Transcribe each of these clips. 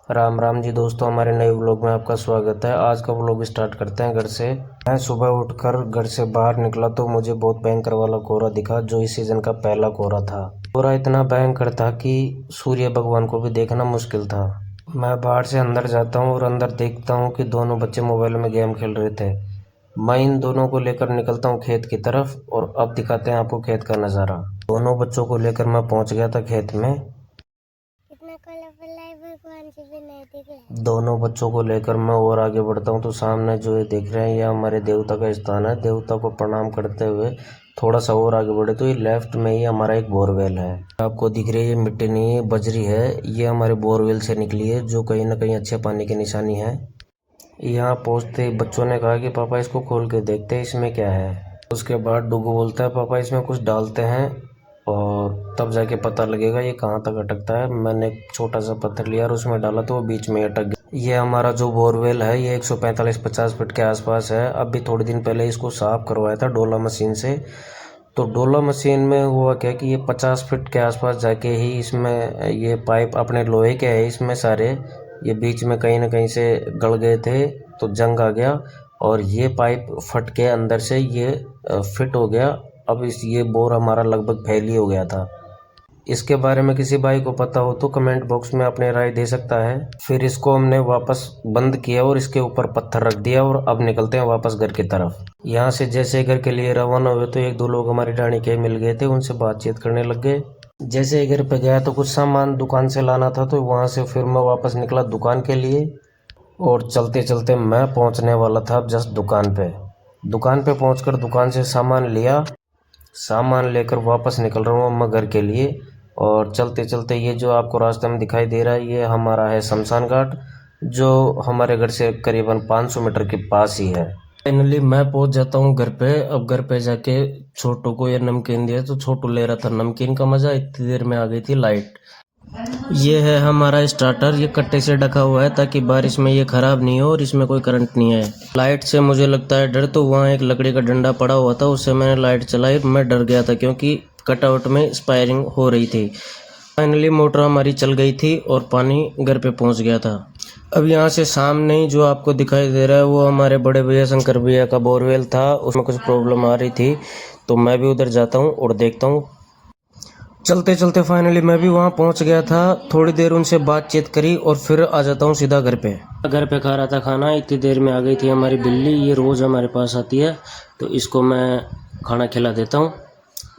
राम राम जी दोस्तों, हमारे नए व्लॉग में आपका स्वागत है। आज का व्लॉग स्टार्ट करते हैं घर से। मैं सुबह उठकर घर से बाहर निकला तो मुझे बहुत भयंकर वाला कोहरा दिखा, जो इस सीजन का पहला कोहरा था। कोहरा इतना भयंकर था कि सूर्य भगवान को भी देखना मुश्किल था। मैं बाहर से अंदर जाता हूँ और अंदर देखता हूँ कि दोनों बच्चे मोबाइल में गेम खेल रहे थे। मैं इन दोनों को लेकर निकलता हूँ खेत की तरफ, और अब दिखाते हैं आपको खेत का नज़ारा। दोनों बच्चों को लेकर मैं पहुँच गया था खेत में। दोनों बच्चों को लेकर मैं और आगे बढ़ता हूँ तो सामने जो ये देख रहे हैं, ये हमारे देवता का स्थान है। देवता को प्रणाम करते हुए थोड़ा सा और आगे बढ़े तो ये लेफ्ट में ही हमारा एक बोरवेल है। आपको दिख रही है, ये मिट्टी नहीं है, बजरी है। ये हमारे बोरवेल से निकली है, जो कहीं ना कहीं अच्छे पानी की निशानी है। यहाँ पहुँचते बच्चों ने कहा कि पापा इसको खोल के देखते हैं इसमें क्या है। उसके बाद डुगू बोलता है, पापा इसमें कुछ डालते हैं और तब जाके पता लगेगा ये कहाँ तक अटकता है। मैंने एक छोटा सा पत्थर लिया और उसमें डाला तो वो बीच में अटक गया। ये हमारा जो बोरवेल है ये 145-50 फीट के आसपास है। अभी थोड़े दिन पहले इसको साफ करवाया था डोला मशीन से। तो डोला मशीन में हुआ क्या कि ये 50 फीट के आसपास जाके ही इसमें ये पाइप अपने लोहे के है इसमें सारे, ये बीच में कहीं ना कहीं से गड़ गए थे तो जंग आ गया और ये पाइप फट के अंदर से ये फिट हो गया। अब ये बोर हमारा लगभग फेल ही हो गया था। इसके बारे में किसी भाई को पता हो तो कमेंट बॉक्स में अपनी राय दे सकता है। फिर इसको हमने वापस बंद किया और इसके ऊपर पत्थर रख दिया और अब निकलते हैं वापस घर की तरफ। यहाँ से जैसे घर के लिए रवाना हुए तो एक दो लोग हमारी डाणी के मिल गए थे, उनसे बातचीत करने लग गए। जैसे घर पे गया तो कुछ सामान दुकान से लाना था, तो वहाँ से फिर मैं वापस निकला दुकान के लिए। और चलते चलते मैं पहुँचने वाला था जस्ट दुकान पे पहुँचकर दुकान से सामान लिया। सामान लेकर वापस निकल रहा हूँ मैं घर के लिए। और चलते चलते ये जो आपको रास्ते में दिखाई दे रहा है ये हमारा है शमशान घाट, जो हमारे घर से करीबन 500 मीटर के पास ही है। फाइनली मैं पहुंच जाता हूँ घर पे। अब घर पे जाके छोटू को ये नमकीन दिया तो छोटू ले रहा था नमकीन का मजा। इतनी देर में आ गई थी लाइट। ये है हमारा स्टार्टर, ये कट्टे से ढका हुआ है ताकि बारिश में ये खराब नहीं हो और इसमें कोई करंट नहीं है। लाइट से मुझे लगता है डर, तो वहाँ एक लकड़ी का डंडा पड़ा हुआ था, उससे मैंने लाइट चलाई। मैं डर गया था क्योंकि कटआउट में स्पायरिंग हो रही थी। फाइनली मोटर हमारी चल गई थी और पानी घर पे पहुँच गया था। अब यहाँ से सामने ही जो आपको दिखाई दे रहा है वो हमारे बड़े भैया शंकर भैया का बोरवेल था, उसमें कुछ प्रॉब्लम आ रही थी तो मैं भी उधर जाता हूँ और देखता हूँ। चलते चलते फाइनली मैं भी वहाँ पहुँच गया था। थोड़ी देर उनसे बातचीत करी और फिर आ जाता हूँ सीधा घर पे खा रहा था खाना। इतनी देर में आ गई थी हमारी बिल्ली, ये रोज़ हमारे पास आती है तो इसको मैं खाना खिला देता हूँ।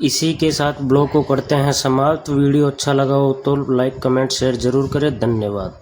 इसी के साथ ब्लॉग को करते हैं समाप्त। वीडियो अच्छा लगा हो तो लाइक कमेंट शेयर ज़रूर करें। धन्यवाद।